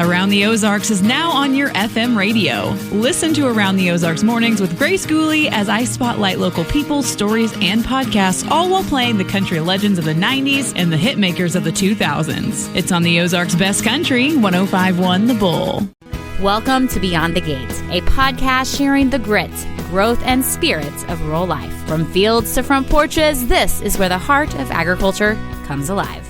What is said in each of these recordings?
Around the Ozarks is now on your FM radio. Listen to Around the Ozarks mornings with Grace Gooley as I spotlight local people, stories, and podcasts, all while playing the country legends of the 90s and the hit makers of the 2000s. It's on the Ozarks' best country, 105.1 The Bull. Welcome to Beyond the Gate, a podcast sharing the grit, growth, and spirits of rural life. From fields to front porches, this is where the heart of agriculture comes alive.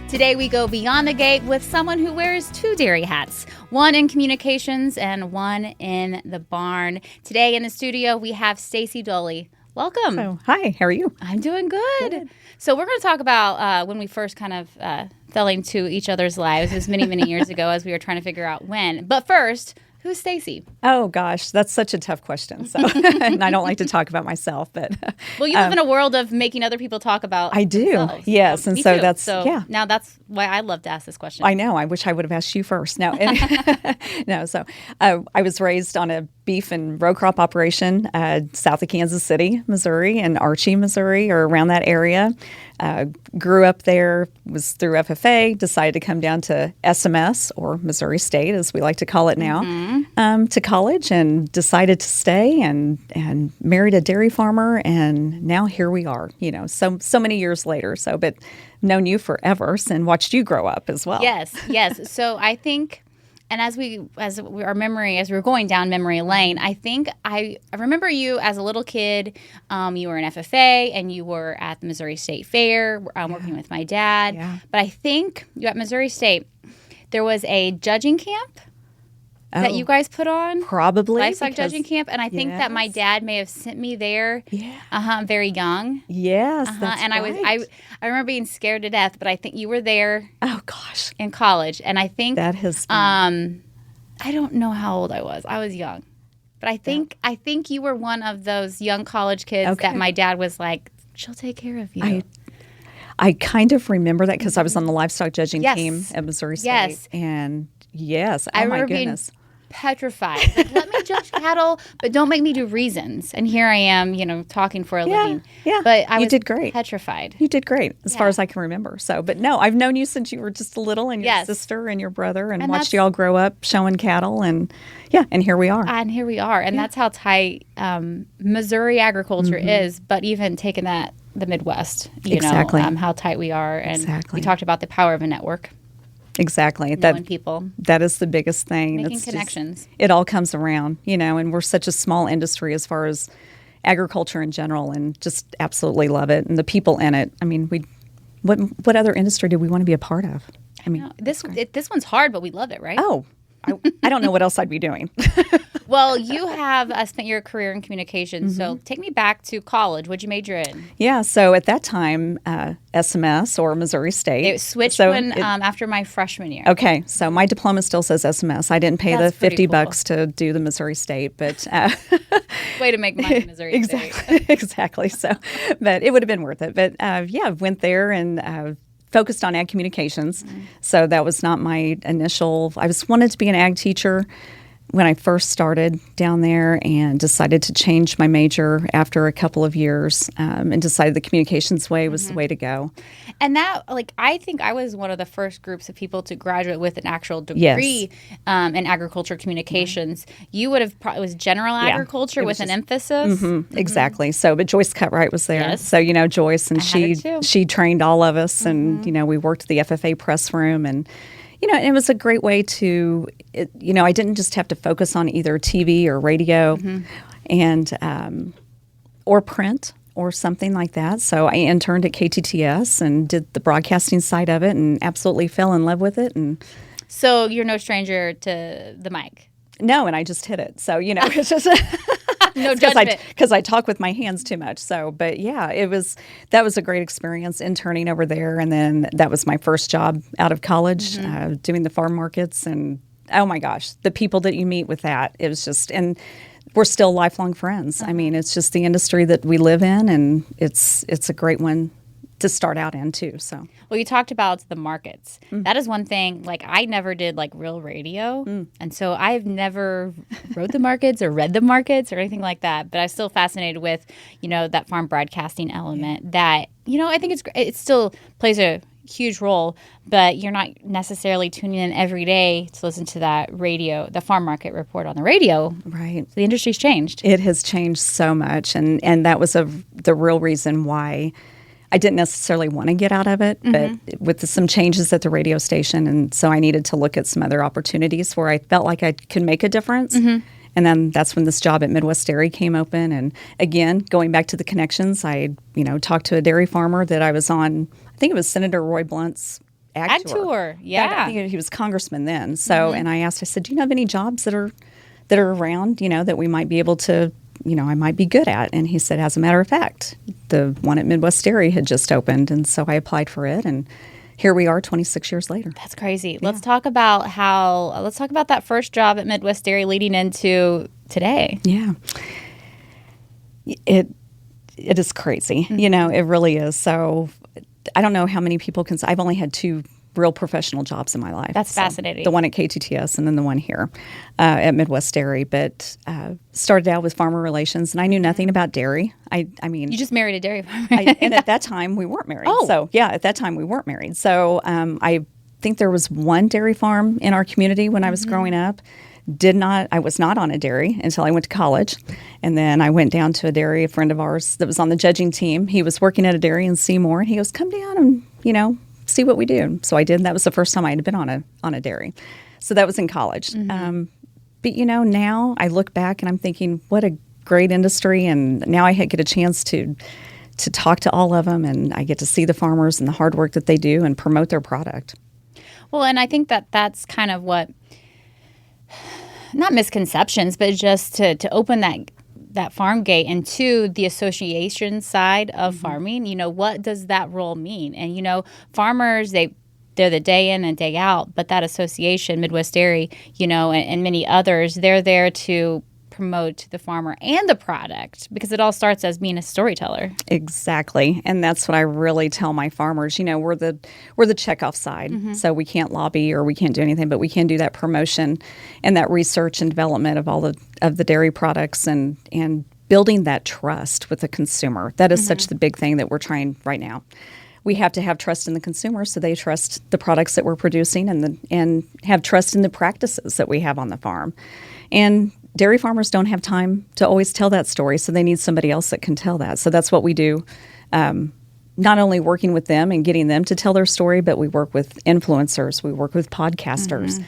Today we go beyond the gate with someone who wears two dairy hats, one in communications and one in the barn. Today in the studio we have Stacy Dohle. Welcome. Oh, hi, how are you? I'm doing good. So we're going to talk about when we first kind of fell into each other's lives. It was many, many years ago as we were trying to figure out when. But first, who's Stacy? Oh, gosh, that's such a tough question. So, and I don't like to talk about myself, but well, you live in a world of making other people talk about. I do, themselves. yes, and Me so too. that's so now that's why I love to ask this question. I know. I wish I would have asked you first. No, no. So I was raised on a beef and row crop operation south of Kansas City, Missouri, and Archie, Missouri, or around that area. Grew up there, was through FFA, decided to come down to SMS, or Missouri State, as we like to call it now, to college, and decided to stay and married a dairy farmer, and now here we are, so many years later. So, but known you forever and watched you grow up as well. Yes. So I think, and as we were going down memory lane, I think I remember you as a little kid. You were in FFA and you were at the Missouri State Fair working with my dad. Yeah. But I think you at Missouri State, there was a judging camp that you guys put on. Probably. Livestock judging camp. And I think that my dad may have sent me there very young. Yes, that's and right. I remember being scared to death, but I think you were there. Oh, gosh. In college. And I think that has been... I don't know how old I was. I was young. But I think you were one of those young college kids that my dad was like, she'll take care of you. I kind of remember that because I was on the livestock judging team at Missouri State. Yes. And yes, I my remember goodness. Being petrified. Like, let me judge cattle, but don't make me do reasons. And here I am, talking for a living. Yeah. But you did great. Petrified. You did great as far as I can remember. So, but no, I've known you since you were just a little, and your sister and your brother, and watched you all grow up showing cattle, and here we are. And that's how tight Missouri agriculture is. But even taking that the Midwest, exactly. How tight we are, and exactly. We talked about the power of a network. Exactly. Knowing people. That is the biggest thing. Making connections. It all comes around, and we're such a small industry as far as agriculture in general, and just absolutely love it. And the people in it. I mean, what other industry do we want to be a part of? I mean, this one's hard, but we love it, right? Oh, I don't know what else I'd be doing. Well, you have spent your career in communications, so take me back to college. What'd you major in? Yeah, so at that time, SMS or Missouri State. It switched after my freshman year. Okay, so my diploma still says SMS. I didn't pay the $50 to do the Missouri State, but way to make money, Missouri State. Exactly. So, but it would have been worth it. But went there and. Focused on ag communications. So that was not my initial. I wanted to be an ag teacher when I first started down there, and decided to change my major after a couple of years, and decided the communications way was the way to go. And that, I think I was one of the first groups of people to graduate with an actual degree in agriculture communications. You would have it was general agriculture with an emphasis. Exactly. So, but Joyce Cutright was there. Yes. So, Joyce, and she trained all of us, and, we worked at the FFA press room, and it was a great way to, I didn't just have to focus on either TV or radio and or print or something like that. So I interned at KTTS and did the broadcasting side of it, and absolutely fell in love with it. And so you're no stranger to the mic. No, and I just hit it. So, it's just... No judgment. Because I talk with my hands too much. So, but yeah, that was a great experience interning over there. And then that was my first job out of college, doing the farm markets. And oh my gosh, the people that you meet with that, it was just, and we're still lifelong friends. I mean, it's just the industry that we live in, and it's a great one to start out in too. So, well, you talked about the markets. That is one thing. I never did real radio, and so I've never wrote the markets or read the markets or anything like that. But I'm still fascinated with that farm broadcasting element. That I think it still plays a huge role, but you're not necessarily tuning in every day to listen to that radio, the farm market report on the radio. Right. The industry's changed. It has changed so much, and that was the real reason why I didn't necessarily want to get out of it, but with some changes at the radio station, and so I needed to look at some other opportunities where I felt like I could make a difference. And then that's when this job at Midwest Dairy came open. And again, going back to the connections, I talked to a dairy farmer that I was on. I think it was Senator Roy Blunt's ag tour. Yeah, I think he was congressman then. So, and I asked, I said, "Do you have any jobs that are around? That we might be able to." I might be good at. And he said, as a matter of fact, the one at Midwest Dairy had just opened. And so I applied for it. And here we are 26 years later. That's crazy. Yeah. Let's talk about that first job at Midwest Dairy leading into today. Yeah. It is crazy. It really is. So I don't know how many people can say, I've only had 2 real professional jobs in my life. That's fascinating. The one at KTTS and then the one here at Midwest Dairy. But started out with farmer relations, and I knew nothing about dairy. I mean, you just married a dairy farmer. And at that time, we weren't married. Oh. So, yeah, at that time, we weren't married. So I think there was one dairy farm in our community when I was growing up. I was not on a dairy until I went to college. And then I went down to a dairy, a friend of ours that was on the judging team. He was working at a dairy in Seymour, and he goes, "Come down and, see what we do." So I did. That was the first time I had been on a dairy. So that was in college. But now I look back and I'm thinking, what a great industry. And now I get a chance to talk to all of them, and I get to see the farmers and the hard work that they do and promote their product. Well, and I think that's kind of what, not misconceptions, but just to open that farm gate into the association side of farming. What does that role mean? And farmers, they're the day in and day out, but that association, Midwest Dairy, and many others, they're there to promote the farmer and the product, because it all starts as being a storyteller. Exactly. And that's what I really tell my farmers. We're the checkoff side. So we can't lobby or we can't do anything, but we can do that promotion and that research and development of all of the dairy products and building that trust with the consumer. That is such the big thing that we're trying right now. We have to have trust in the consumer, so they trust the products that we're producing and have trust in the practices that we have on the farm. And dairy farmers don't have time to always tell that story, so they need somebody else that can tell that. So that's what we do, not only working with them and getting them to tell their story, but we work with influencers, we work with podcasters,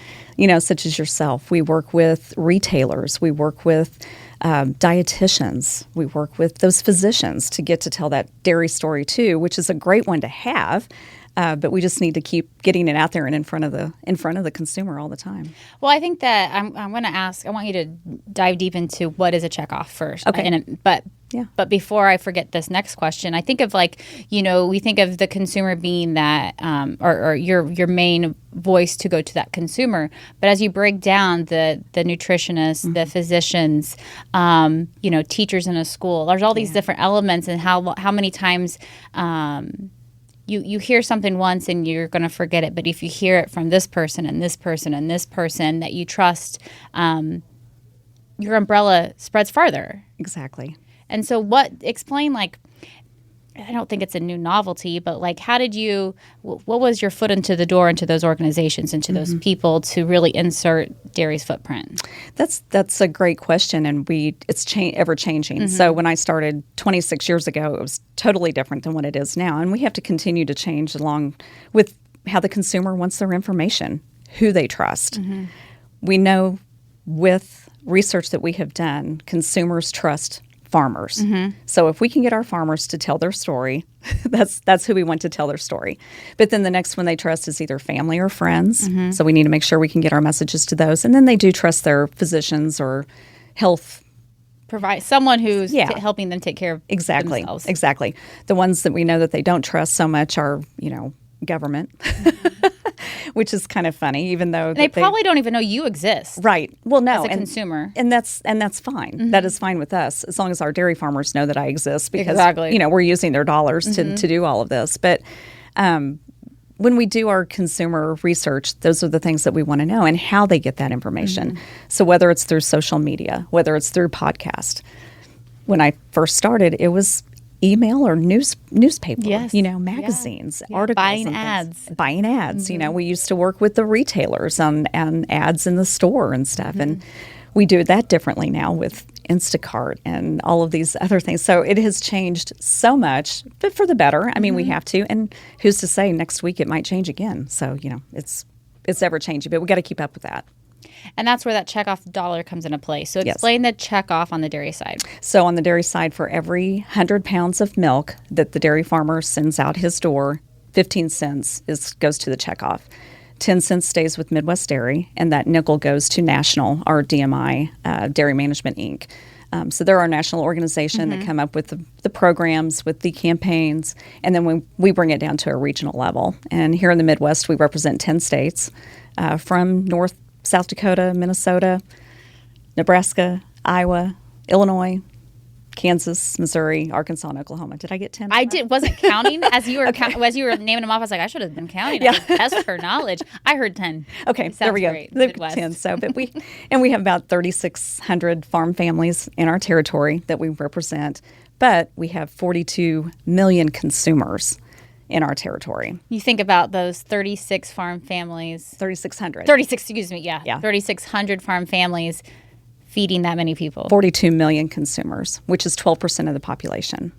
such as yourself. We work with retailers, we work with dietitians, we work with those physicians to get to tell that dairy story too, which is a great one to have. But we just need to keep getting it out there and in front of the consumer all the time. Well, I think that I'm going to ask. I want you to dive deep into what is a checkoff first. Okay. But before I forget this next question, I think of we think of the consumer being that or your main voice to go to that consumer. But as you break down the nutritionists, the physicians, teachers in a school, there's all these different elements, and how many times. You hear something once and you're going to forget it. But if you hear it from this person and this person and this person that you trust, your umbrella spreads farther. Exactly. And so explain, I don't think it's a new novelty, but how did what was your foot into the door into those organizations, into those people to really insert dairy's footprint? That's a great question, and it's ever changing. So when I started 26 years ago, it was totally different than what it is now, and we have to continue to change along with how the consumer wants their information, who they trust. We know with research that we have done, consumers trust farmers. So if we can get our farmers to tell their story, that's who we want to tell their story. But then the next one they trust is either family or friends. So we need to make sure we can get our messages to those. And then they do trust their physicians or health. Provide someone who's helping them take care of themselves. Exactly. The ones that we know that they don't trust so much are, government, which is kind of funny, even though they probably don't even know you exist. Right. Well, no, as a consumer, and that's fine. That is fine with us as long as our dairy farmers know that I exist, because exactly. We're using their dollars to do all of this. But when we do our consumer research, those are the things that we want to know and how they get that information. So whether it's through social media, whether it's through podcast. When I first started, it was email or newspaper, Yes. magazines, Yeah. articles. Buying and ads. Buying ads. We used to work with the retailers on ads in the store and stuff. And we do that differently now with Instacart and all of these other things. So it has changed so much, but for the better. I mean, we have to. And who's to say next week it might change again? So, it's ever changing, but we got to keep up with that. And that's where that checkoff dollar comes into play. So explain the checkoff on the dairy side. So on the dairy side, for every 100 pounds of milk that the dairy farmer sends out his door, 15 cents goes to the checkoff. 10 cents stays with Midwest Dairy, and that nickel goes to National, our DMI, Dairy Management, Inc. So they're our national organization that come up with the programs, with the campaigns, and then we bring it down to a regional level. And here in the Midwest, we represent 10 states from South Dakota, Minnesota, Nebraska, Iowa, Illinois, Kansas, Missouri, Arkansas, and Oklahoma. Did I get 10? I wasn't counting as you were as you were naming them off. I was like, I should have been counting. I could test for knowledge. I heard 10. Okay, there we go. Great. Midwest. 10. So, but we have about 3,600 farm families in our territory that we represent, but we have 42 million consumers in our territory. You think about those 36 farm families. 3,600. 36, excuse me. Yeah. Yeah. 3,600 farm families feeding that many people. 42 million consumers, which is 12% of the population.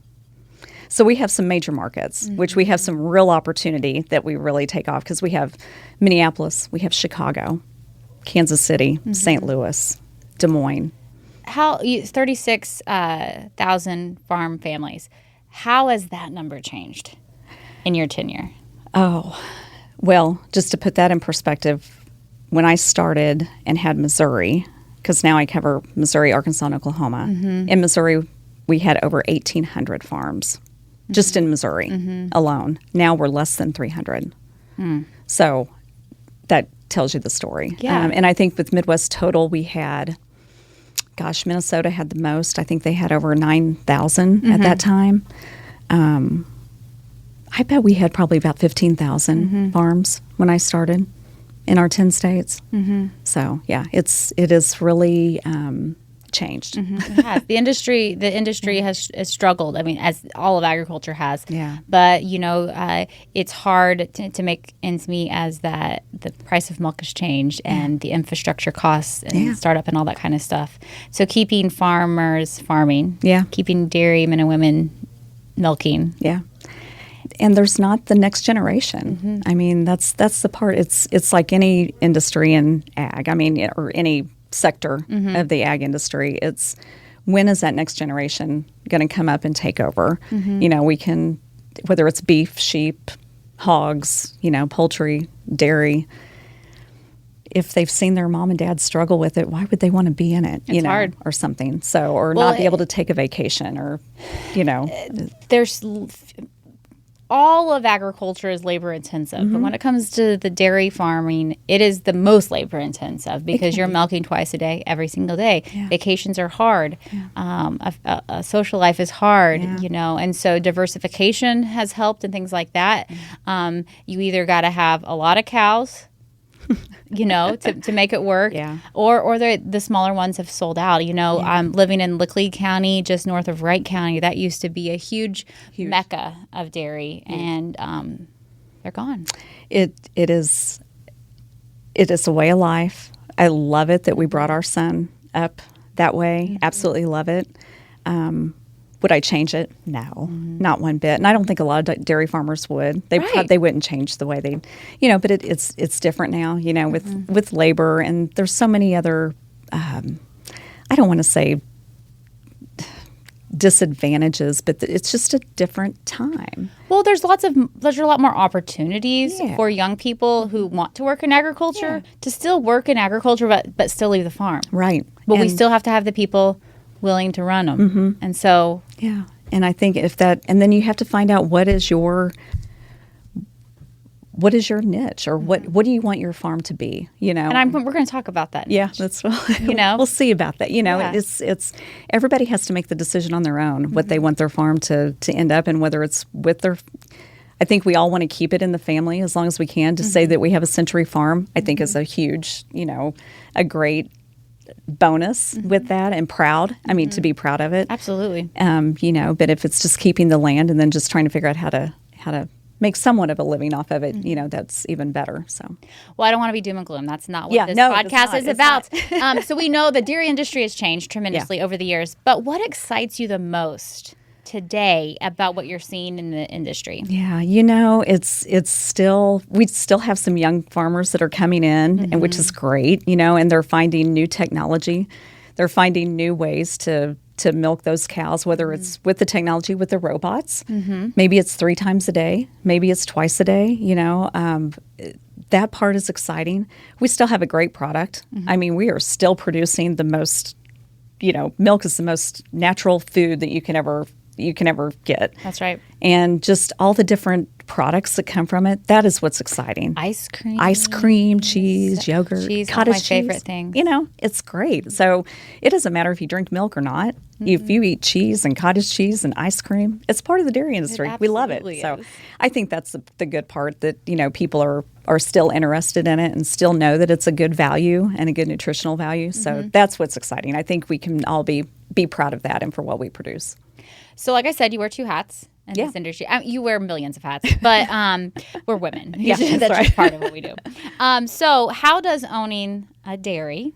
So we have some major markets, which we have some real opportunity that we really take off, because we have Minneapolis, we have Chicago, Kansas City, St. Louis, Des Moines. 36,000 farm families. How has that number changed in your tenure? Oh, well, just to put that in perspective, when I started and had Missouri, because now I cover Missouri, Arkansas, and Oklahoma. In Missouri, we had over 1,800 farms, just in Missouri alone. Now we're less than 300. So that tells you the story. Yeah. And I think with Midwest total, we had, Minnesota had the most. I think they had over 9,000 at that time. I bet we had probably about 15,000 farms when I started in our 10 states. So yeah, it is really changed. It has. The industry has struggled. I mean, as all of agriculture has. Yeah. But it's hard to make ends meet as that the price of milk has changed and the infrastructure costs and startup and all that kind of stuff. So keeping farmers farming. Yeah. Keeping dairy men and women milking. Yeah. And there's not the next generation. I mean, that's the part. It's like any industry in ag. I mean, or any sector of the ag industry. It's when is that next generation going to come up and take over? We can, whether it's beef, sheep, hogs, poultry, dairy. If they've seen their mom and dad struggle with it, why would they want to be in it? It's hard. Or something. So, or not be able to take a vacation, or There's all of agriculture is labor intensive, but when it comes to the dairy farming, it is the most labor intensive because you're milking twice a day, every single day. Yeah. Vacations are hard. A social life is hard, and so diversification has helped and things like that. You either got to have a lot of cows, to make it work. Yeah. Or the smaller ones have sold out. Living in Lickley County, just north of Wright County, that used to be a huge mecca of dairy, and they're gone. It is a way of life. I love it that we brought our son up that way. Absolutely love it. Would I change it? No, not one bit. And I don't think a lot of dairy farmers would. They wouldn't change the way they, but it's different now, with labor, and there's so many other, I don't want to say disadvantages, but it's just a different time. Well, there's a lot more opportunities for young people who want to work in agriculture to still work in agriculture, but still leave the farm. Right. But we still have to have the people willing to run them. And so and I think and then you have to find out what is your niche, or what do you want your farm to be, and we're going to talk about that. That's we'll see about that. It's everybody has to make the decision on their own what they want their farm to end up, and whether it's with their, I think we all want to keep it in the family as long as we can. To say that we have a century farm, I think is a huge, a great bonus with that and proud. I mean, to be proud of it. Absolutely. But if it's just keeping the land and then just trying to figure out how to make somewhat of a living off of it, that's even better. So, well, I don't want to be doom and gloom. That's not what this podcast is about. So we know the dairy industry has changed tremendously over the years. But what excites you the most today about what you're seeing in the industry? Yeah, it's still, we still have some young farmers that are coming in, and which is great, and they're finding new technology. They're finding new ways to milk those cows, whether it's with the technology, with the robots. Maybe it's 3 times a day. Maybe it's twice a day. That part is exciting. We still have a great product. I mean, we are still producing the most, milk is the most natural food that you can ever get. That's right. And just all the different products that come from it, that is what's exciting. Ice cream, cheese, yogurt, cheese, cottage my cheese. favorite thing. It's great. So it doesn't matter if you drink milk or not. If you eat cheese and cottage cheese and ice cream, it's part of the dairy industry. We love it. So I think that's the good part, that people are still interested in it and still know that it's a good value and a good nutritional value. So that's what's exciting. I think we can all be proud of that and for what we produce. So like I said, you wear 2 hats in this industry. You wear millions of hats, but we're women. That's just part of what we do. So how does owning a dairy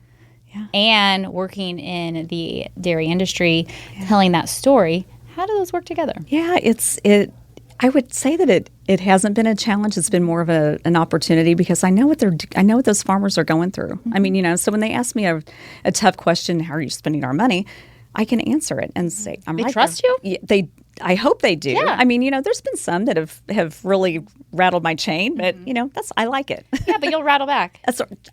and working in the dairy industry, telling that story, how do those work together? Yeah, I would say that it hasn't been a challenge. It's been more of an opportunity, because I know what those farmers are going through. I mean, so when they ask me a tough question, how are you spending our money? I can answer it and say, they trust you? Yeah, I hope they do. Yeah. I mean, there's been some that have really rattled my chain, but I like it. Yeah, but you'll rattle back.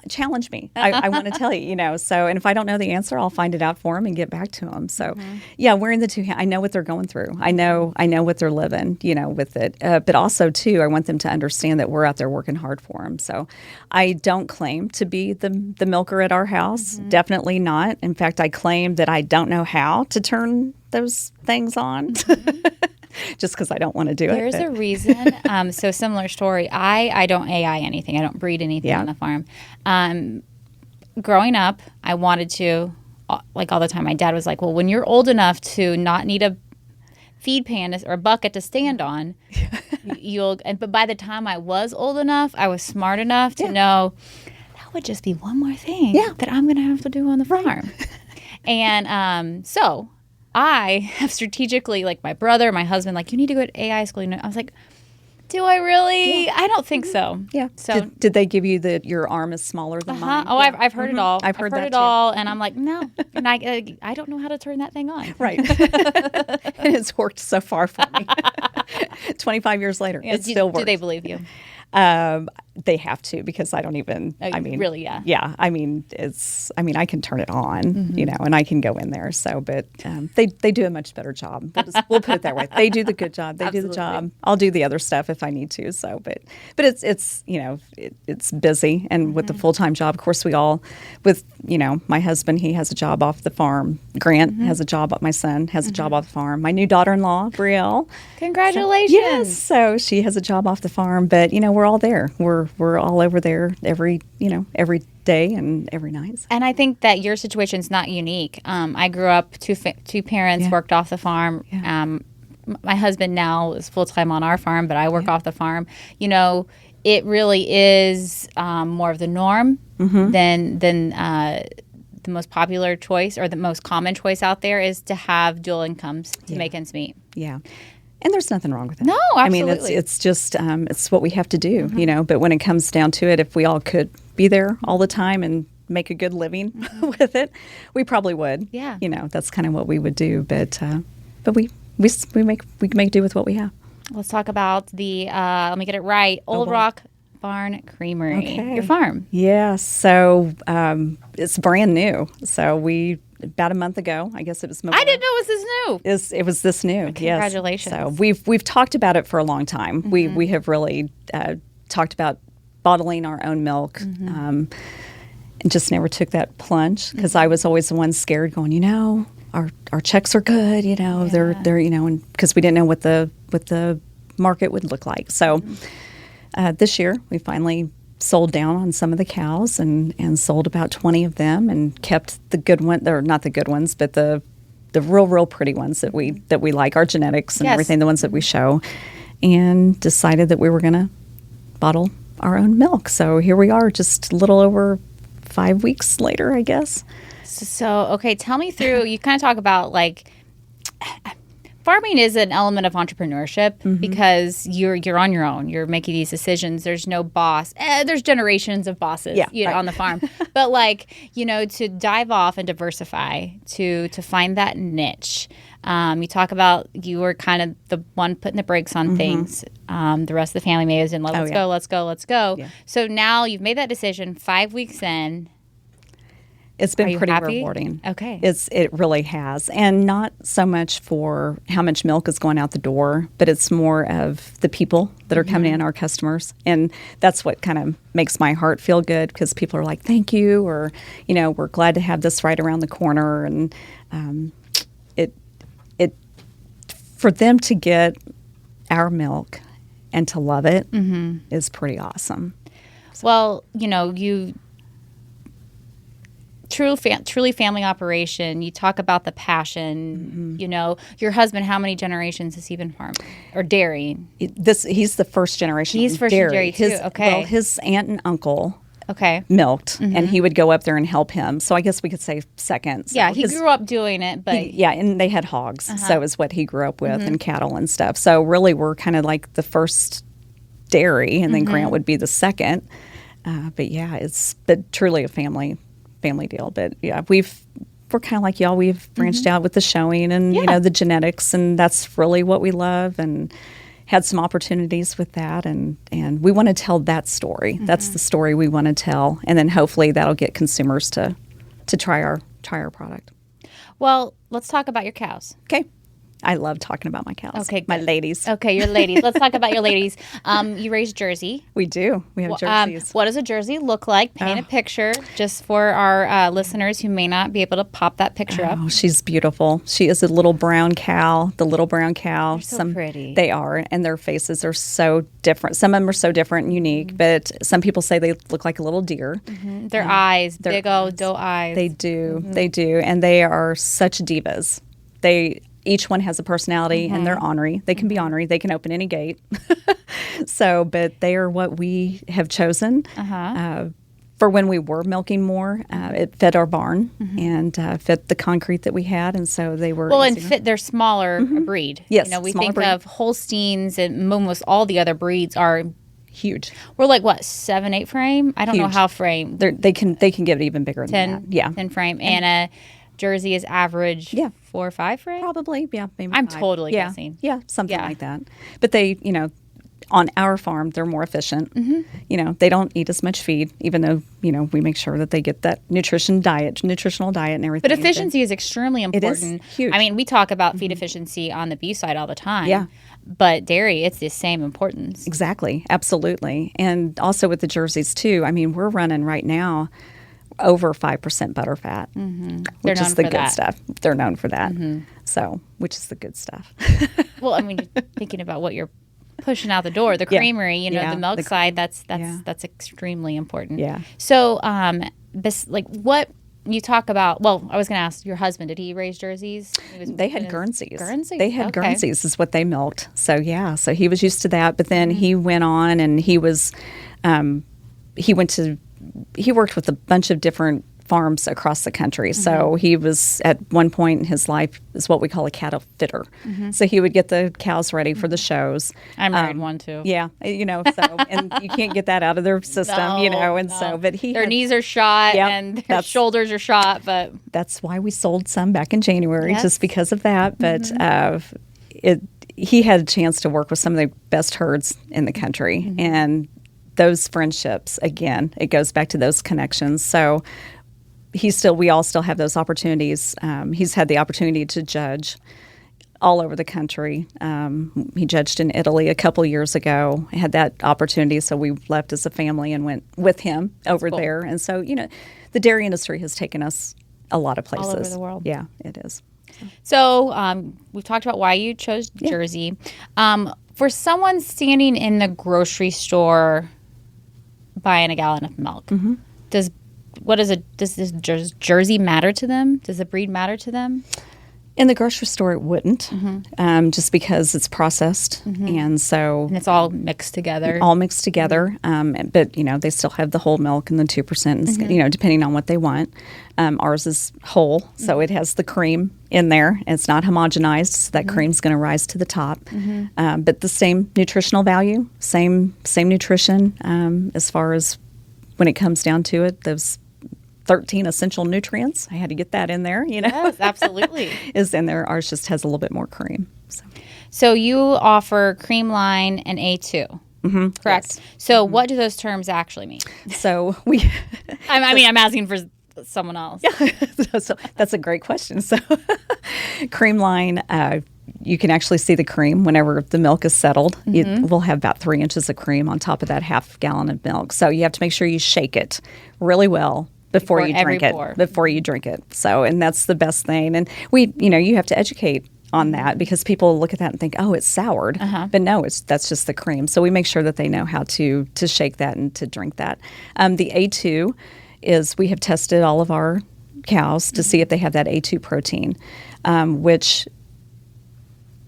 Challenge me. I want to tell you, So, and if I don't know the answer, I'll find it out for them and get back to them. So, wearing the 2 hats, I know what they're going through. I know what they're living, with it. But also too, I want them to understand that we're out there working hard for them. So, I don't claim to be the milker at our house. Definitely not. In fact, I claim that I don't know how to turn those things on. Just because I don't want to do it. There's a reason. So similar story. I don't AI anything. I don't breed anything on the farm. Growing up, I wanted to, like all the time, my dad was like, well, when you're old enough to not need a feed pan or a bucket to stand on, but by the time I was old enough, I was smart enough to know that would just be one more thing that I'm going to have to do on the farm. And so I have strategically, like my brother, my husband, like, you need to go to AI school. I was like, do I really? I don't think so. Yeah. So did they give you that your arm is smaller than mine? Oh, I've heard it all. I've heard that it too. all, and I'm like, no, and I don't know how to turn that thing on. Right. And it's worked so far for me. 25 years later, it still works. Do they believe you? They have to, because I don't even. I mean, really, yeah. Yeah, I mean, I can turn it on, and I can go in there. So, but they do a much better job. We'll put it that way. They do the good job. They do the job. I'll do the other stuff if I need to. So, but it's it's busy, and with the full-time job, of course, we all with my husband, he has a job off the farm. Grant has a job. My son has a job off the farm. My new daughter-in-law, Brielle. Congratulations. Yes, so she has a job off the farm, but we're all there. We're all over there every day and every night. And I think that your situation's not unique. I grew up two parents worked off the farm. Yeah. My husband now is full time on our farm, but I work off the farm. It really is more of the norm than the most popular choice, or the most common choice out there, is to have dual incomes to make ends meet. Yeah. And there's nothing wrong with it. No, absolutely. I mean, it's just it's what we have to do, But when it comes down to it, if we all could be there all the time and make a good living with it, we probably would. Yeah. That's kind of what we would do. But we make do with what we have. Let's talk about the let me get it right. Ol Rock Barn Creamery. Okay. Your farm. Yeah. So it's brand new. So about a month ago, I guess it was. I didn't know it was this new. It was this new. Congratulations. Yes. So we've talked about it for a long time. We have really talked about bottling our own milk, and just never took that plunge, because I was always the one scared, going, our checks are good, they're and because we didn't know what the market would look like. So this year we finally sold down on some of the cows and sold about 20 of them and kept the good ones, or not the good ones, but the real pretty ones that we like, our genetics and everything, the ones that we show, and decided that we were going to bottle our own milk. So here we are, just a little over 5 weeks later, I guess. So okay, tell me through, you kind of talk about like farming is an element of entrepreneurship because you're on your own. You're making these decisions. There's no boss. There's generations of bosses on the farm. But like, to dive off and diversify, to find that niche. You talk about you were kind of the one putting the brakes on things. The rest of the family maybe was in, let's go. Yeah. So now you've made that decision 5 weeks in. It's been pretty rewarding. Okay. It really has. And not so much for how much milk is going out the door, but it's more of the people that are coming in, our customers. And that's what kind of makes my heart feel good, because people are like, thank you, or, we're glad to have this right around the corner. And it for them to get our milk and to love it is pretty awesome. So. Well, you truly family operation. You talk about the passion. Your husband, how many generations has he been farming or dairying? He's the first generation. He's first dairy too. Okay. His aunt and uncle Mm-hmm. milked, and he would go up there and help him. So I guess we could say second. So he grew up doing it, but and they had hogs. So is what he grew up with, and cattle and stuff. So really, we're kind of like the first dairy, and then Grant would be the second. But it's truly a family deal. But we're kind of like y'all. We've branched out with the showing and the genetics, and that's really what we love, and had some opportunities with that, and we want to tell that story. That's the story we want to tell, and then hopefully that'll get consumers to try our product. Well, let's talk about your cows. Okay. I love talking about my cows. Okay, good. My ladies. Okay, your ladies. Let's talk about your ladies. You raise Jersey. We do. We have jerseys. What does a Jersey look like? Paint a picture just for our listeners who may not be able to pop that picture up. Oh, she's beautiful. She is a little brown cow. The little brown cow. They're so pretty. They are, and their faces are so different. Some of them are so different and unique, but some people say they look like a little deer. Their eyes, big old doe eyes. They do. They do, and they are such divas. Each one has a personality, and they're ornery. They can be ornery. They can open any gate. But they are what we have chosen for when we were milking more. It fed our barn and fit the concrete that we had, and so they were. Well, and they're smaller breed. Yes, we think breed. Of Holsteins, and almost all the other breeds are huge. We're like what, 7-8 frame? I don't know how frame. They can get even bigger 10, than that. Yeah, 10 frame, and Jersey is average 4 or 5 frame? Probably, maybe I'm 5. totally guessing. Yeah, something like that. But they, on our farm, they're more efficient. They don't eat as much feed, even though, we make sure that they get that nutritional diet and everything. But efficiency is extremely important. It is huge. I mean, we talk about feed efficiency on the beef side all the time. Yeah. But dairy, it's the same importance. Exactly. Absolutely. And also with the jerseys, too. I mean, we're running right now over 5% butter fat, which is the good stuff. They're known for that. So, which is the good stuff. Well, I mean, thinking about what you're pushing out the door, the creamery, the milk side, that's extremely important. Yeah. So, what you talk about, well, I was going to ask your husband, did he raise jerseys? They had Guernseys. Guernseys? They had Guernseys is what they milked. So, so he was used to that. But then he went on and he worked with a bunch of different farms across the country. So he was, at one point in his life, is what we call a cattle fitter. So he would get the cows ready for the shows. I married one too. Yeah, so, and you can't get that out of their system, so, but their knees are shot and their shoulders are shot, but. That's why we sold some back in January, just because of that. But he had a chance to work with some of the best herds in the country, and those friendships, again, it goes back to those connections. So we all still have those opportunities. He's had the opportunity to judge all over the country. He judged in Italy a couple years ago. I had that opportunity, so we left as a family and went with him over there. And so, the dairy industry has taken us a lot of places. All over the world. Yeah, it is. So we've talked about why you chose Jersey. For someone standing in the grocery store buying a gallon of milk. Does this Jersey matter to them? Does the breed matter to them? In the grocery store, it wouldn't, just because it's processed, and so And it's all mixed together. all mixed together. But they still have the whole milk and the 2%, depending on what they want. Ours is whole, so it has the cream in there. It's not homogenized, so that cream's going to rise to the top. But the same nutritional value, same nutrition as far as when it comes down to it. Those 13 essential nutrients. I had to get that in there, Yes, absolutely. is in there. Ours just has a little bit more cream. So you offer cream line and A2, correct? Yes. So what do those terms actually mean? So we... I'm asking for someone else. So that's a great question. So cream line, you can actually see the cream whenever the milk is settled. We'll have about 3 inches of cream on top of that half gallon of milk. So you have to make sure you shake it really well before you drink it. So, and that's the best thing. And you have to educate on that because people look at that and think, oh, it's soured. But no, that's just the cream. So we make sure that they know how to shake that and to drink that. The A2 is we have tested all of our cows to see if they have that A2 protein, which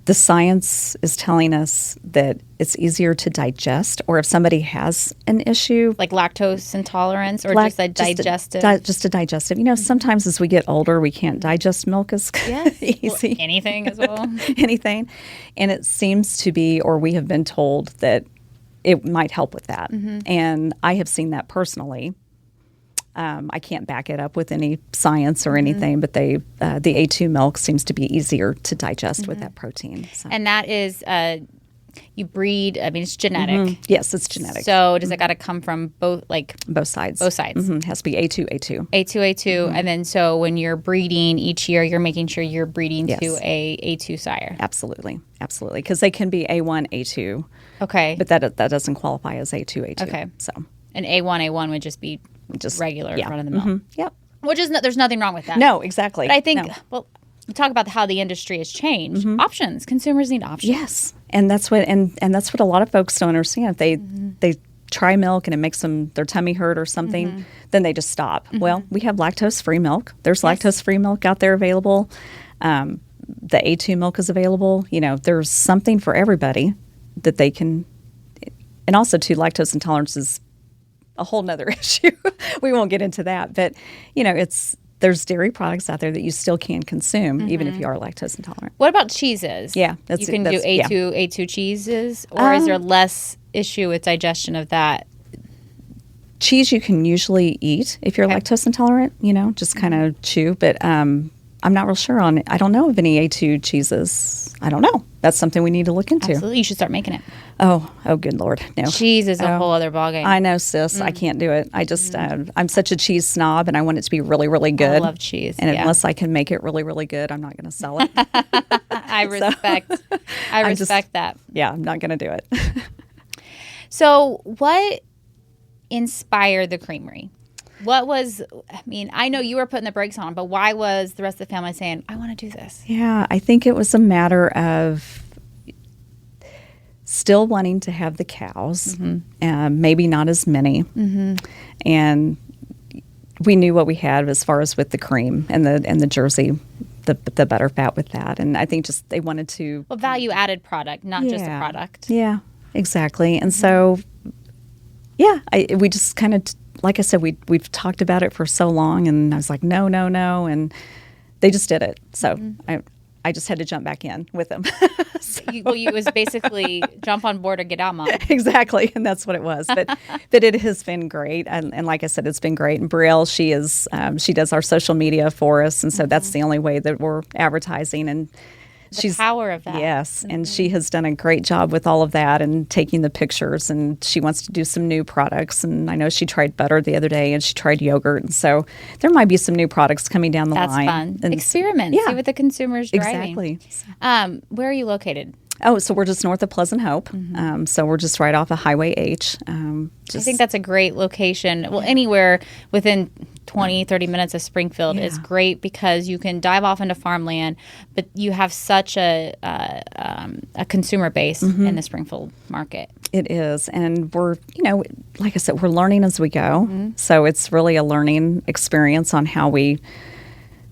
the science is telling us that it's easier to digest, or if somebody has an issue. Like lactose intolerance or just a digestive? Just a digestive. Sometimes as we get older, we can't digest milk as easy. Well, anything as well. Anything. And it seems to be, or we have been told that it might help with that. And I have seen that personally. I can't back it up with any science or anything, but the A2 milk seems to be easier to digest with that protein. So. And that is, you breed, it's genetic. Yes, it's genetic. So does it got to come from both sides? Both sides. It has to be A2. A2. And then so when you're breeding each year, you're making sure you're breeding Yes. to a A2 sire. Absolutely. Because they can be A1, A2. Okay. But that doesn't qualify as A2, A2. Okay. So. And A1 would just be regular run of the mill. Yep. Which is there's nothing wrong with that. No, exactly. But I think we talk about how the industry has changed. Options. Consumers need options. Yes, and that's what that's what a lot of folks don't understand. If they try milk and it makes their tummy hurt or something, then they just stop. Well, we have lactose-free milk. There's lactose-free milk out there available. The A2 milk is available. There's something for everybody that they can. And also, too, lactose intolerance is a whole nother issue. We won't get into that, but there's dairy products out there that you still can consume even if you are lactose intolerant. What about cheeses? Yeah, you can do A2 cheeses, or is there less issue with digestion of that? Cheese you can usually eat if you're lactose intolerant. Just kind of chew, but I'm not real sure on it. I don't know of any A2 cheeses. I don't know. That's something we need to look into. Absolutely, you should start making it. Oh, good Lord, no. Cheese is a whole other ballgame. I know, sis. I can't do it. I just, I'm such a cheese snob, and I want it to be really, really good. I love cheese. And unless I can make it really, really good, I'm not going to sell it. I respect that. Yeah, I'm not going to do it. So what inspired the creamery? What was, I know you were putting the brakes on, but why was the rest of the family saying, I want to do this? Yeah, I think it was a matter of still wanting to have the cows, maybe not as many. And we knew what we had as far as with the cream and the Jersey, the butter fat with that. And I think just they wanted to... Well, value-added product, not just a product. Yeah, exactly. And so, we just kind of... Like I said, we've talked about it for so long, and I was like, no, and they just did it. So I just had to jump back in with them. It was basically jump on board or get out, Mom. Exactly, and that's what it was. But it has been great, and like I said, it's been great. And Brielle, she does our social media for us, and so that's the only way that we're advertising. And the power of that. Yes, and she has done a great job with all of that and taking the pictures, and she wants to do some new products. And I know she tried butter the other day, and she tried yogurt, and so there might be some new products coming down the line. That's fun. Experiment. See what the consumer's driving. Exactly. Where are you located? Oh, so we're just north of Pleasant Hope. So we're just right off of Highway H. I think that's a great location. Well, anywhere within 20, 30 minutes of Springfield is great because you can dive off into farmland, but you have such a consumer base in the Springfield market. It is. And we're, like I said, we're learning as we go. So it's really a learning experience on how we,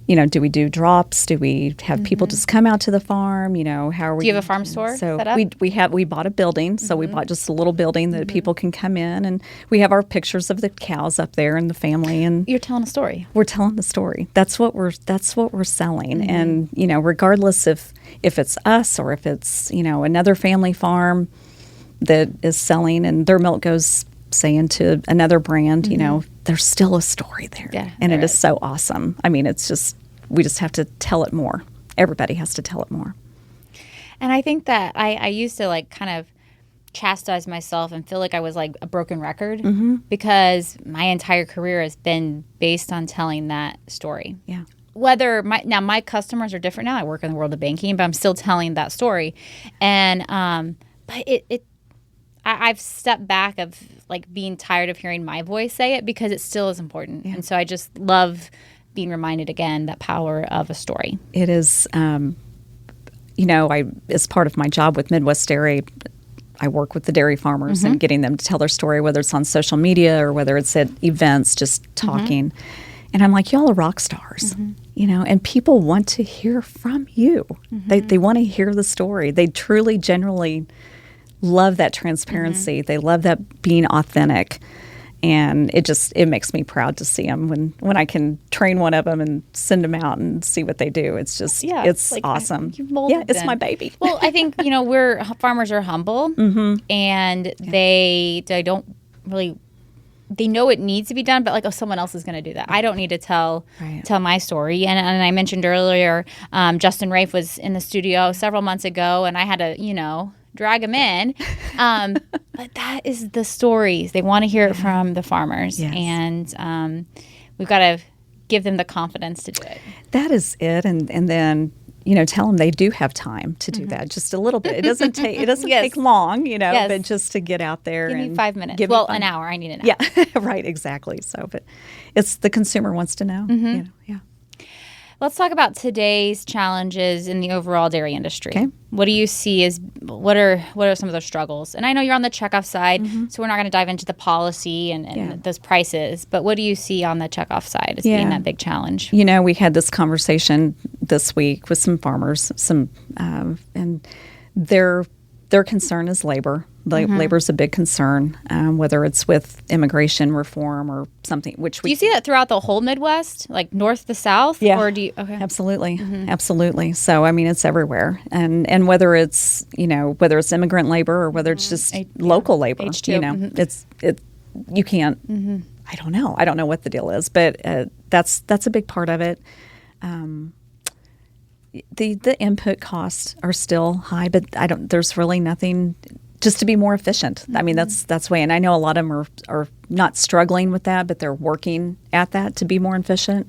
do we do drops? Do we have people just come out to the farm? How are we? Do you have a farm store set up? We bought a building. So we bought just a little building that people can come in, and we have our pictures of the cows up there and the family. And you're telling a story. We're telling the story. That's what we're selling. And regardless if it's us or if it's another family farm that is selling and their milk goes, say, into another brand, there's still a story there. Yeah, and it is so awesome. I mean, we just have to tell it more. Everybody has to tell it more. And I think that I used to kind of chastise myself and feel like I was like a broken record because my entire career has been based on telling that story. Yeah. Whether my customers are different now. I work in the world of banking, but I'm still telling that story. And but I've stepped back of being tired of hearing my voice say it because it still is important. And so I just love being reminded again that power of a story. It is, as part of my job with Midwest Dairy, I work with the dairy farmers and getting them to tell their story, whether it's on social media or whether it's at events, just talking. And I'm like, y'all are rock stars, and people want to hear from you. They want to hear the story. They truly, generally love that transparency. They love that being authentic. And it makes me proud to see them when I can train one of them and send them out and see what they do. It's just, it's awesome. It's my baby. Well, I think, farmers are humble and they don't really, they know it needs to be done, but someone else is going to do that. I don't need to tell my story. And I mentioned earlier, Justin Rafe was in the studio several months ago and I had to, drag them in. But that is the stories. They want to hear it from the farmers. Yes. And we've got to give them the confidence to do it. That is it. And then, tell them they do have time to do that just a little bit. It doesn't take take long, but just to get out there. Give and me 5 minutes. An hour. I need an hour. Yeah, right, exactly. So, but it's the consumer wants to know. Yeah. Let's talk about today's challenges in the overall dairy industry. Okay. What do you see as what are some of those struggles? And I know you're on the checkoff side, so we're not going to dive into the policy and those prices. But what do you see on the checkoff side as being that big challenge? We had this conversation this week with some farmers, and their concern is labor. Labor is a big concern, whether it's with immigration reform or something. Do you see that throughout the whole Midwest, like north to south? Yeah, or do you? Okay, absolutely. So I mean, it's everywhere, and whether it's immigrant labor or whether it's just local labor, H2. You can't. I don't know. I don't know what the deal is, but that's a big part of it. The input costs are still high, but there's really nothing just to be more efficient. I mean, that's way. And I know a lot of them are not struggling with that, but they're working at that to be more efficient.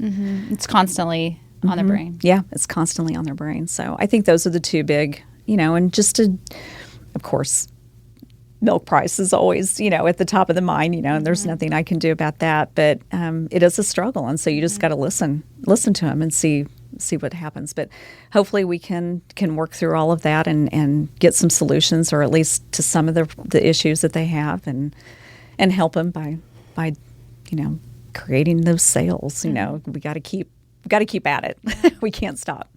It's constantly on their brain. Yeah, it's constantly on their brain. So I think those are the two big, and just to, of course, milk price is always, at the top of the mind, and there's nothing I can do about that. But it is a struggle. And so you just got to listen to them and see what happens. But hopefully we can work through all of that and get some solutions, or at least to some of the issues that they have, and help them by creating those sales. We got to keep at it. We can't stop.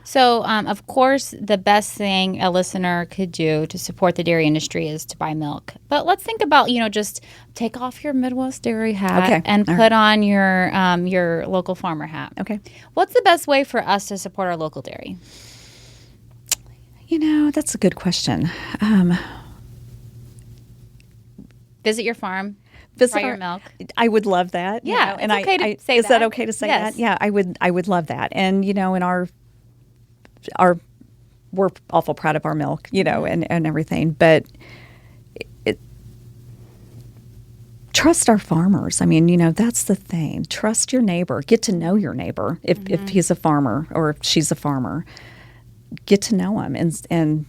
So, of course, the best thing a listener could do to support the dairy industry is to buy milk. But let's think about, just take off your Midwest dairy hat and put on your local farmer hat. Okay. What's the best way for us to support our local dairy? That's a good question. Visit your farm. Try your milk. I would love that. Yeah, and it's okay to say that. Is that okay to say Yes. that? Yeah, I would love that. And in we're awful proud of our milk, and everything. But trust our farmers. I mean, that's the thing. Trust your neighbor. Get to know your neighbor if he's a farmer or if she's a farmer. Get to know him and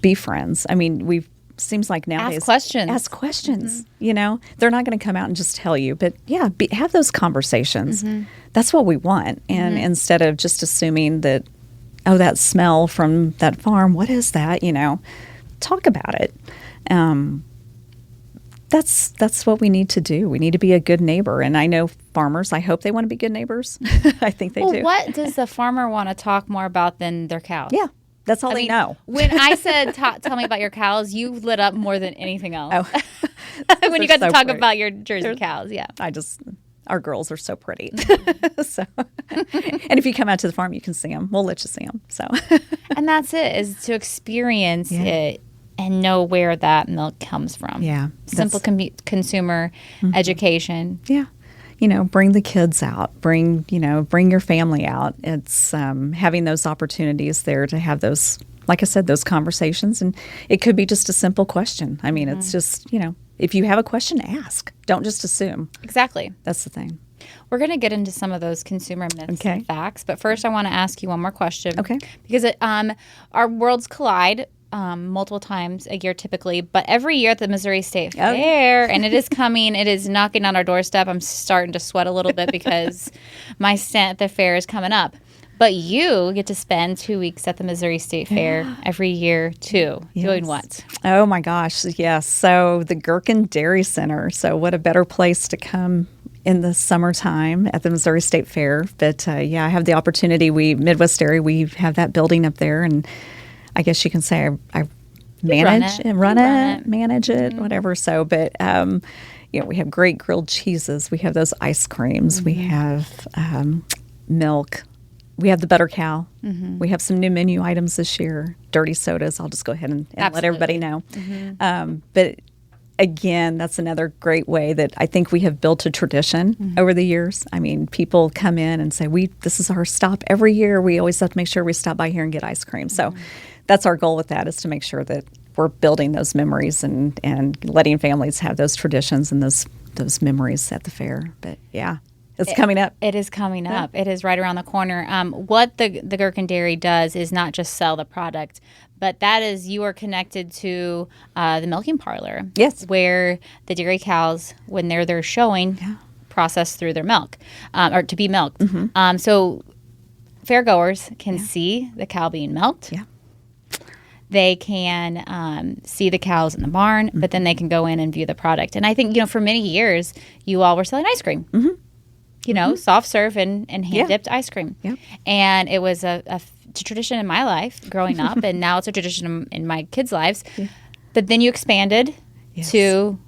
be friends. I mean, seems like nowadays Ask questions. They're not going to come out and just tell you, but have those conversations. That's what we want. And instead of just assuming that, that smell from that farm, what is that? Talk about it. That's what we need to do. We need to be a good neighbor. And I know farmers, I hope they want to be good neighbors. I think they do. What does the farmer want to talk more about than their cows? Yeah. That's all they know. When I said, tell me about your cows, you lit up more than anything else. Oh. When you got to talk about your Jersey cows, yeah. Our girls are so pretty. So, and if you come out to the farm, you can see them. We'll let you see them. So, and that's it, is to experience it and know where that milk comes from. Yeah. Simple consumer education. Yeah. Bring the kids out, bring your family out. It's having those opportunities there to have those, like I said, those conversations. And it could be just a simple question. I mean, it's just, if you have a question, ask. Don't just assume. Exactly. That's the thing. We're going to get into some of those consumer myths and facts. But first, I want to ask you one more question. Okay. Because our worlds collide multiple times a year typically, but every year at the Missouri State Fair, and it is coming, it is knocking on our doorstep. I'm starting to sweat a little bit because my stint at the fair is coming up. But you get to spend 2 weeks at the Missouri State Fair every year too. Yes. Doing what? Oh my gosh, yes. So the Gerken Dairy Center. So what a better place to come in the summertime at the Missouri State Fair. But I have the opportunity. Midwest Dairy, we have that building up there, and I guess you can say I manage it, whatever. So, but we have great grilled cheeses. We have those ice creams. We have milk. We have the butter cow. We have some new menu items this year. Dirty sodas. I'll just go ahead and let everybody know. But again, that's another great way that I think we have built a tradition over the years. I mean, people come in and say, this is our stop every year. We always have to make sure we stop by here and get ice cream. So that's our goal with that, is to make sure that we're building those memories and letting families have those traditions and those memories at the fair. But it's coming up. It is coming up. It is right around the corner. What the Gerken Dairy does is not just sell the product, but that is, you are connected to the milking parlor. Yes. Where the dairy cows, when they're there showing, process through their milk, or to be milked. So fairgoers can see the cow being milked. Yeah. They can see the cows in the barn, but then they can go in and view the product. And I think, for many years, you all were selling ice cream. Soft serve and hand-dipped ice cream. Yep. And it was a tradition in my life growing up, and now it's a tradition in my kids' lives. Yeah. But then you expanded to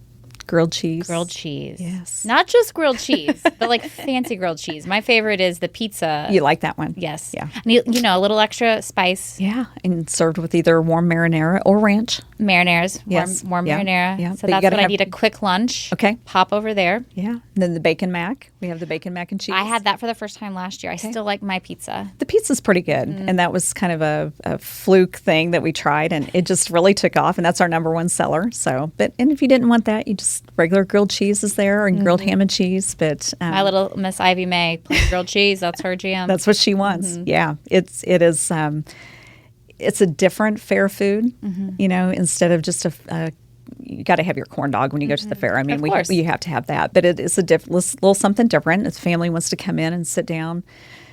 grilled cheese. Grilled cheese. Yes. Not just grilled cheese, but like fancy grilled cheese. My favorite is the pizza. You like that one? Yes. Yeah. And a little extra spice. Yeah. And served with either warm marinara or ranch. Marinaras. Yes. Warm marinara. Yeah. So that's what I need, a quick lunch. Okay. Pop over there. Yeah. And then the bacon mac. We have the bacon mac and cheese. I had that for the first time last year. I still like my pizza. The pizza's pretty good. And that was kind of a fluke thing that we tried, and it just really took off, and that's our number one seller. So, and if you didn't want that, you just regular grilled cheese is there, and grilled ham and cheese. But my little Miss Ivy May, grilled cheese, that's her jam. That's what she wants. Yeah. It is it's a different fair food, instead of just you got to have your corn dog when you go to the fair. I mean, you have to have that, but it is a little something different. If the family wants to come in and sit down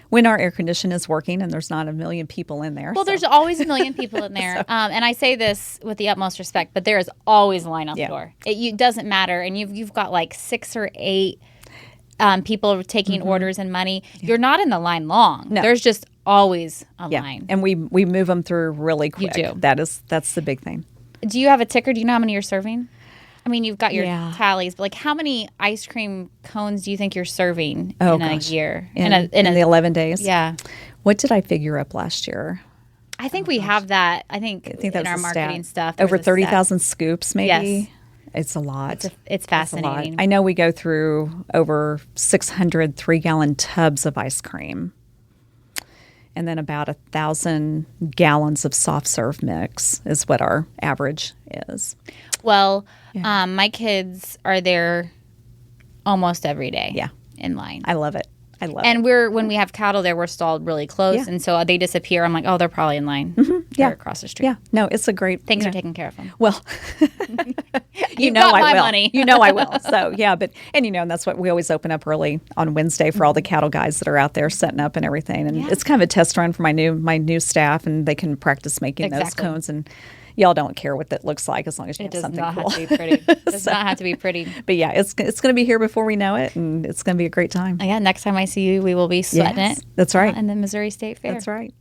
when our air conditioner is working and there's not a million people in there. Well, there's always a million people in there. And I say this with the utmost respect, but there is always a line out the door. It doesn't matter. And you've got like 6 or 8 people taking orders and money. You're not in the line long. No. There's just always a line. And we move them through really quick. You do. That's the big thing. Do you have a ticker? Do you know how many you're serving? I mean, you've got your tallies, but like how many ice cream cones do you think you're serving in a year? In the 11 days? Yeah. What did I figure up last year? I think we have that. I think in our marketing stuff. Over 30,000 scoops, maybe? Yes. It's a lot. It's fascinating. I know we go through over 600 3-gallon tubs of ice cream. And then about 1,000 gallons of soft serve mix is what our average is. Well, my kids are there almost every day. Yeah. In line. I love it. And when we have cattle there, we're stalled really close, and so they disappear. I'm like, oh, they're probably in line. Or across the street. Yeah. No, it's a great... Thanks for taking care of them. Well, you know I my will. money. You know I will. So, yeah. And that's what we always open up early on Wednesday for all the cattle guys that are out there setting up and everything. And it's kind of a test run for my new staff, and they can practice making those cones. And y'all don't care what that looks like as long as you have something cool. It does not have to be pretty. It does not have to be pretty. But yeah, it's going to be here before we know it, and it's going to be a great time. Yeah, next time I see you, we will be sweating it. That's right. In the Missouri State Fair. That's right.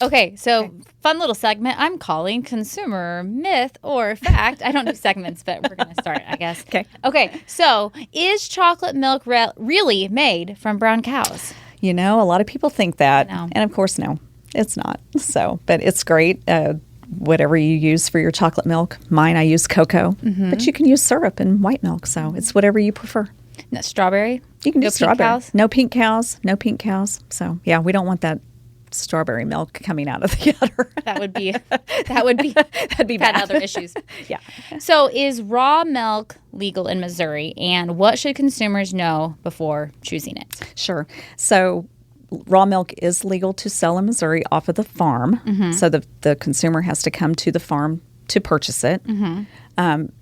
Okay, so fun little segment I'm calling Consumer Myth or Fact. I don't do segments, but we're going to start, I guess. Okay, so is chocolate milk really made from brown cows? A lot of people think that. No. And of course, no, it's not. So, but it's great. Whatever you use for your chocolate milk. Mine, I use cocoa, but you can use syrup and white milk. So it's whatever you prefer. No, strawberry? You can do strawberry. Cows? No pink cows. No pink cows. So yeah, we don't want that strawberry milk coming out of the udder. that'd be bad. Other issues. Yeah. So is raw milk legal in Missouri, and what should consumers know before choosing it? Sure. So raw milk is legal to sell in Missouri off of the farm. So the consumer has to come to the farm to purchase it.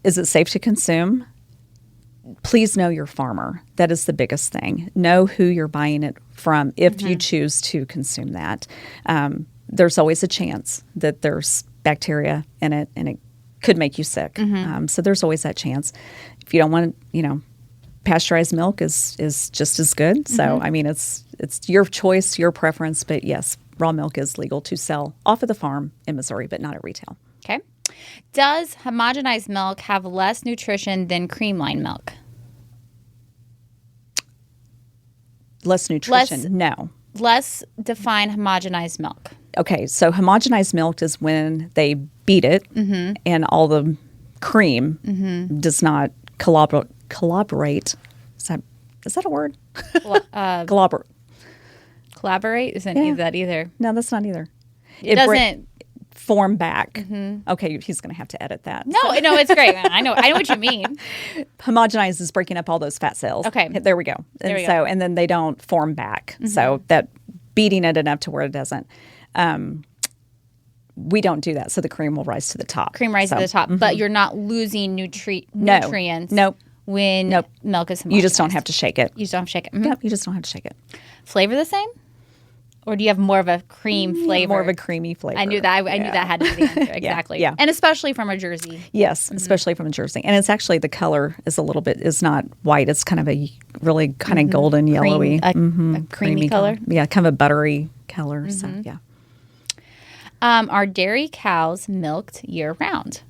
Is it safe to consume? Please know your farmer. That is the biggest thing. Know who you're buying it from if you choose to consume that. There's always a chance that there's bacteria in it and it could make you sick. So there's always that chance. If you don't want to, pasteurized milk is just as good. So, I mean, it's your choice, your preference. But yes, raw milk is legal to sell off of the farm in Missouri, but not at retail. Okay. Does homogenized milk have less nutrition than creamline milk? Less nutrition? No. Let's define homogenized milk. Okay, so homogenized milk is when they beat it and all the cream does not collaborate. Is that a word? Collaborate isn't that either. No, that's not either. It doesn't form back. Okay, he's going to have to edit that. No, it's great. I know what you mean. Homogenized is breaking up all those fat cells. Okay, there we go. And then they don't form back. So that beating it enough to where it doesn't. We don't do that. So the cream will rise to the top. Cream rises to the top, but you're not losing nutrients. Nope. When milk is homogenized. You just don't have to shake it. You just don't have to shake it. Yep, you just don't have to shake it. Flavor the same? Or do you have more of a cream flavor? More of a creamy flavor. I knew that. I knew that had to be the answer. Exactly. Yeah. And especially from a Jersey. Yes, especially from a Jersey. And it's actually the color is not white. It's kind of a really kind of golden yellowy. A creamy color? Yeah, kind of a buttery color. So, yeah. Are dairy cows milked year round?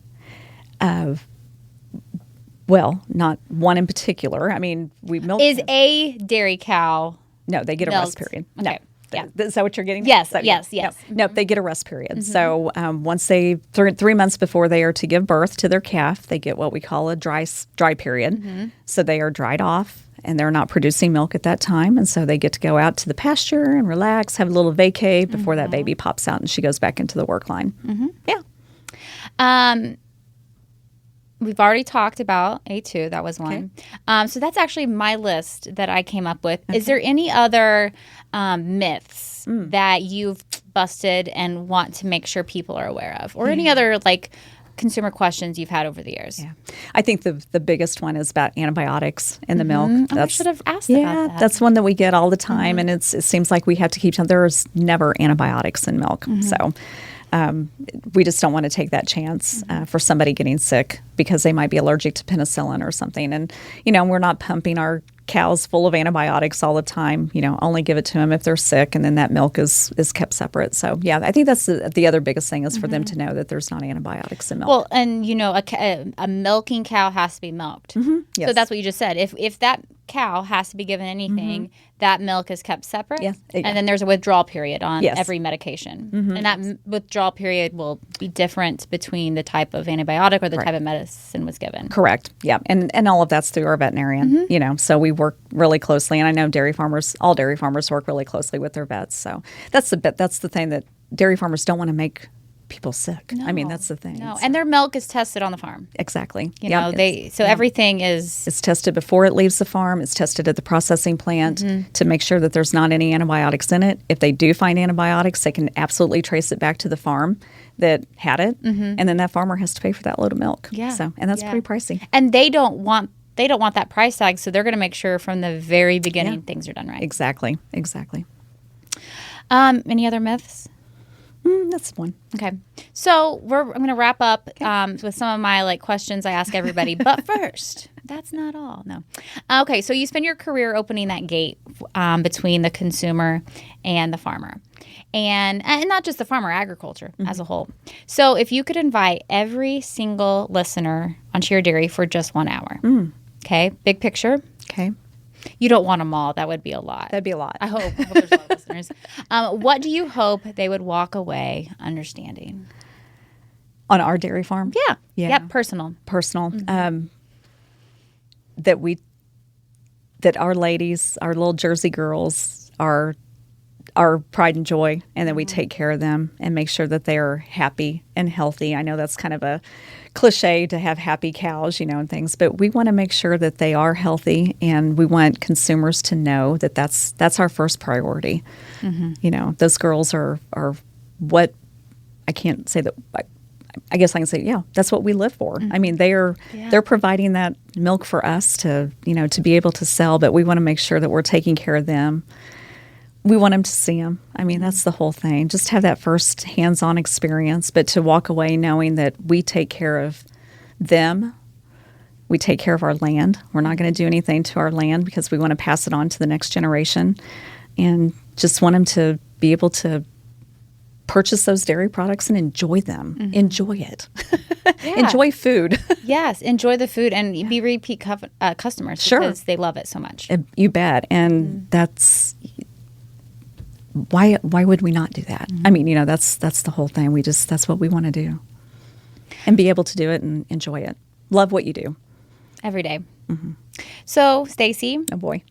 Well, not one in particular. I mean, we milk. Is a dairy cow No, they get milked? a rest period. Okay. No. Yeah. Is that what you're getting? Yes, So, yes. No, they get a rest period. So once they, 3 months before they are to give birth to their calf, they get what we call a dry period. So they are dried off and they're not producing milk at that time. And so they get to go out to the pasture and relax, have a little vacay before that baby pops out and she goes back into the work line. Yeah. We've already talked about A2. That was one. So that's actually my list that I came up with. Is there any other myths that you've busted and want to make sure people are aware of? Or any other consumer questions you've had over the years? Yeah. I think the biggest one is about antibiotics in the milk. I should have asked about that. That's one that we get all the time. And it seems like we have to keep, there's never antibiotics in milk. So we just don't want to take that chance for somebody getting sick because they might be allergic to penicillin or something. And, we're not pumping our cows full of antibiotics all the time. Only give it to them if they're sick, and then that milk is kept separate. So, yeah, I think that's the other biggest thing is for them to know that there's not antibiotics in milk. Well, and, a milking cow has to be milked. Yes. So that's what you just said. If that cow has to be given anything, that milk is kept separate. Yes. And then there's a withdrawal period on Yes. every medication. And that withdrawal period will be different between the type of antibiotic or the type of medicine was given. Correct. Yeah. And all of that's through our veterinarian, so we work really closely. And I know all dairy farmers work really closely with their vets. So that's the thing that dairy farmers don't want to make people sick. No, I mean, that's the thing. No, and their milk is tested on the farm. Exactly. You know, everything is... It's tested before it leaves the farm. It's tested at the processing plant to make sure that there's not any antibiotics in it. If they do find antibiotics, they can absolutely trace it back to the farm that had it, and then that farmer has to pay for that load of milk. Yeah. And that's pretty pricey. And they don't want that price tag, so they're going to make sure from the very beginning things are done right. Exactly. Any other myths? That's one. Okay. So I'm going to wrap up with some of my questions I ask everybody. But first, that's not all. No. Okay. So you spend your career opening that gate between the consumer and the farmer. And not just the farmer, agriculture as a whole. So if you could invite every single listener onto your dairy for just 1 hour. Okay. Big picture. Okay. You don't want them all. That would be a lot. That'd be a lot. I hope there's a lot of listeners. What do you hope they would walk away understanding? On our dairy farm? Yeah. Yep. Personal. That our ladies, our little Jersey girls, are our pride and joy, and that we take care of them and make sure that they are happy and healthy. I know that's kind of a cliche to have happy cows, and things, but we want to make sure that they are healthy, and we want consumers to know that that's our first priority. Those girls are what I can't say that. I guess I can say, that's what we live for. I mean, they're providing that milk for us to be able to sell, but we want to make sure that we're taking care of them. We want them to see them. I mean, that's the whole thing. Just have that first hands-on experience, but to walk away knowing that we take care of them. We take care of our land. We're not going to do anything to our land because we want to pass it on to the next generation, and just want them to be able to purchase those dairy products and enjoy them. Enjoy it. Enjoy food. Yes, enjoy the food and be repeat customers because they love it so much. You bet. And that's... Why would we not do that? I mean, that's the whole thing. That's what we want to do, and be able to do it and enjoy it. Love what you do every day. So, Stacy, oh boy,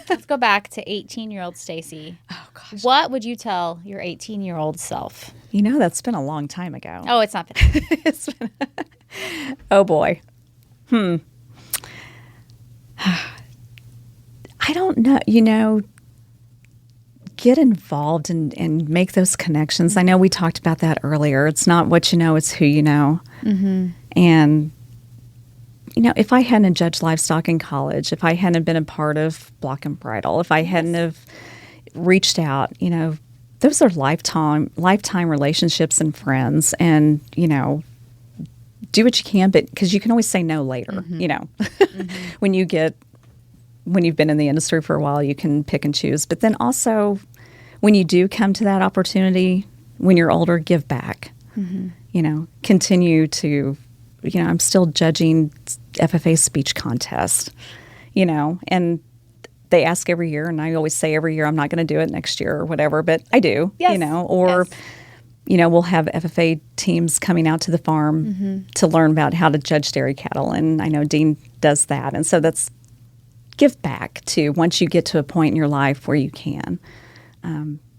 let's go back to 18-year-old Stacy. Oh gosh, what would you tell your 18-year-old self? That's been a long time ago. Oh, it's not been. It's been oh boy, I don't know. Get involved and make those connections. I know we talked about that earlier. It's not what you know, it's who you know. And, if I hadn't judged livestock in college, if I hadn't been a part of Block and Bridle, if I hadn't have reached out, those are lifetime relationships and friends. And, do what you can, but because you can always say no later, when you've been in the industry for a while, you can pick and choose. But then also, when you do come to that opportunity, when you're older, give back. Continue to, I'm still judging FFA speech contest, and they ask every year, and I always say every year, I'm not going to do it next year or whatever, but I do, we'll have FFA teams coming out to the farm to learn about how to judge dairy cattle. And I know Dean does that. And so that's, give back to once you get to a point in your life where you can.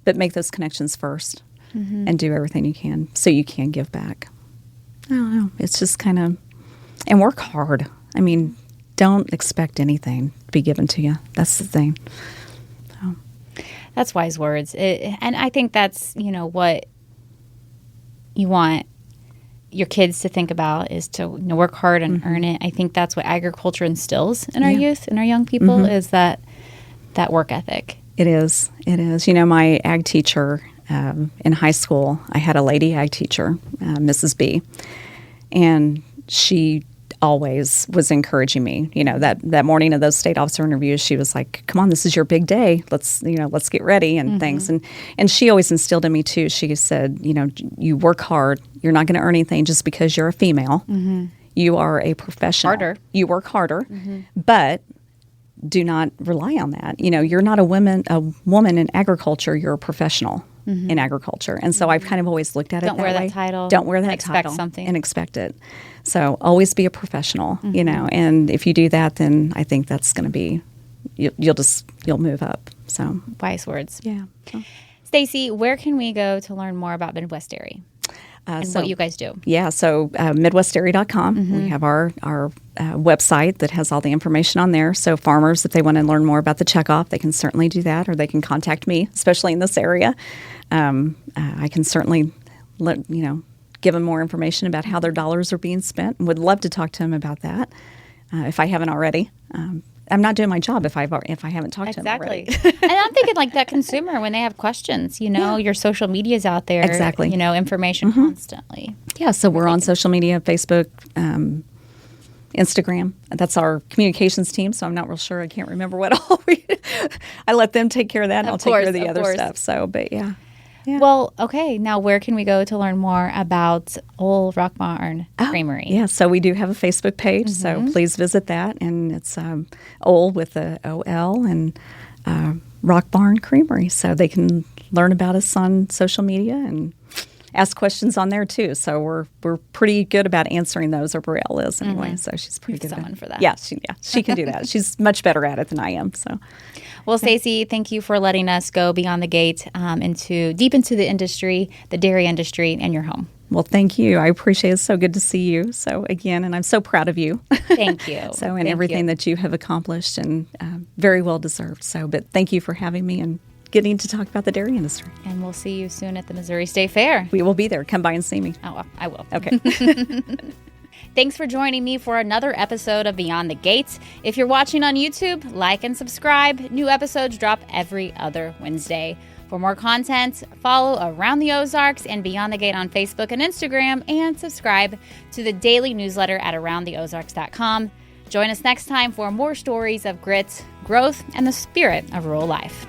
But make those connections first and do everything you can so you can give back. I don't know. It's just kind of, and work hard. I mean, don't expect anything to be given to you. That's the thing. So. That's wise words. And I think that's, what you want your kids to think about is to work hard and earn it. I think that's what agriculture instills in our youth and our young people is that work ethic. It is. My ag teacher in high school, I had a lady ag teacher, Mrs. B, and she always was encouraging me. That morning of those state officer interviews, she was like, "Come on, this is your big day. Let's get ready," and things. And she always instilled in me too. She said, you work hard. You're not going to earn anything just because you're a female. You are a professional. Harder. You work harder, but do not rely on that. You're not a woman in agriculture. You're a professional in agriculture. And so I've kind of always looked at it that way. Don't wear that title. Don't wear that expect title. Something. And expect it. So always be a professional, and if you do that, then I think that's going to be, you'll move up. So wise words. Yeah. Stacy, where can we go to learn more about Midwest Dairy? And what you guys do. Yeah, so MidwestDairy.com. We have our website that has all the information on there. So farmers, if they want to learn more about the checkoff, they can certainly do that, or they can contact me, especially in this area. I can certainly give them more information about how their dollars are being spent, and would love to talk to them about that if I haven't already. I'm not doing my job if I haven't talked to them already. And I'm thinking like that consumer, when they have questions, your social media's out there. Exactly. Information constantly. Yeah, so we're on social media, Facebook, Instagram. That's our communications team, so I'm not real sure. I can't remember what all I let them take care of that, and I'll take care of the other stuff. So, but yeah. Well, okay. Now, where can we go to learn more about Ol Rock Barn Creamery? Yeah, so we do have a Facebook page, so please visit that. And it's Ol with the O-L and Rock Barn Creamery. So they can learn about us on social media and ask questions on there too. So we're pretty good about answering those, or Brielle is anyway. So she's pretty good someone for that. Yeah, she can do that. She's much better at it than I am. So. Well, Stacy, thank you for letting us go beyond the gate deep into the industry, the dairy industry, and your home. Well, thank you. I appreciate it. It's so good to see you. So again, and I'm so proud of you. Thank you. And everything that you have accomplished, and very well deserved. So, but thank you for having me and getting to talk about the dairy industry. And we'll see you soon at the Missouri State Fair. We will be there. Come by and see me. Oh, I will. Okay. Thanks for joining me for another episode of Beyond the Gates. If you're watching on YouTube, like and subscribe. New episodes drop every other Wednesday. For more content, follow Around the Ozarks and Beyond the Gate on Facebook and Instagram, and subscribe to the daily newsletter at aroundtheozarks.com. Join us next time for more stories of grit, growth, and the spirit of rural life.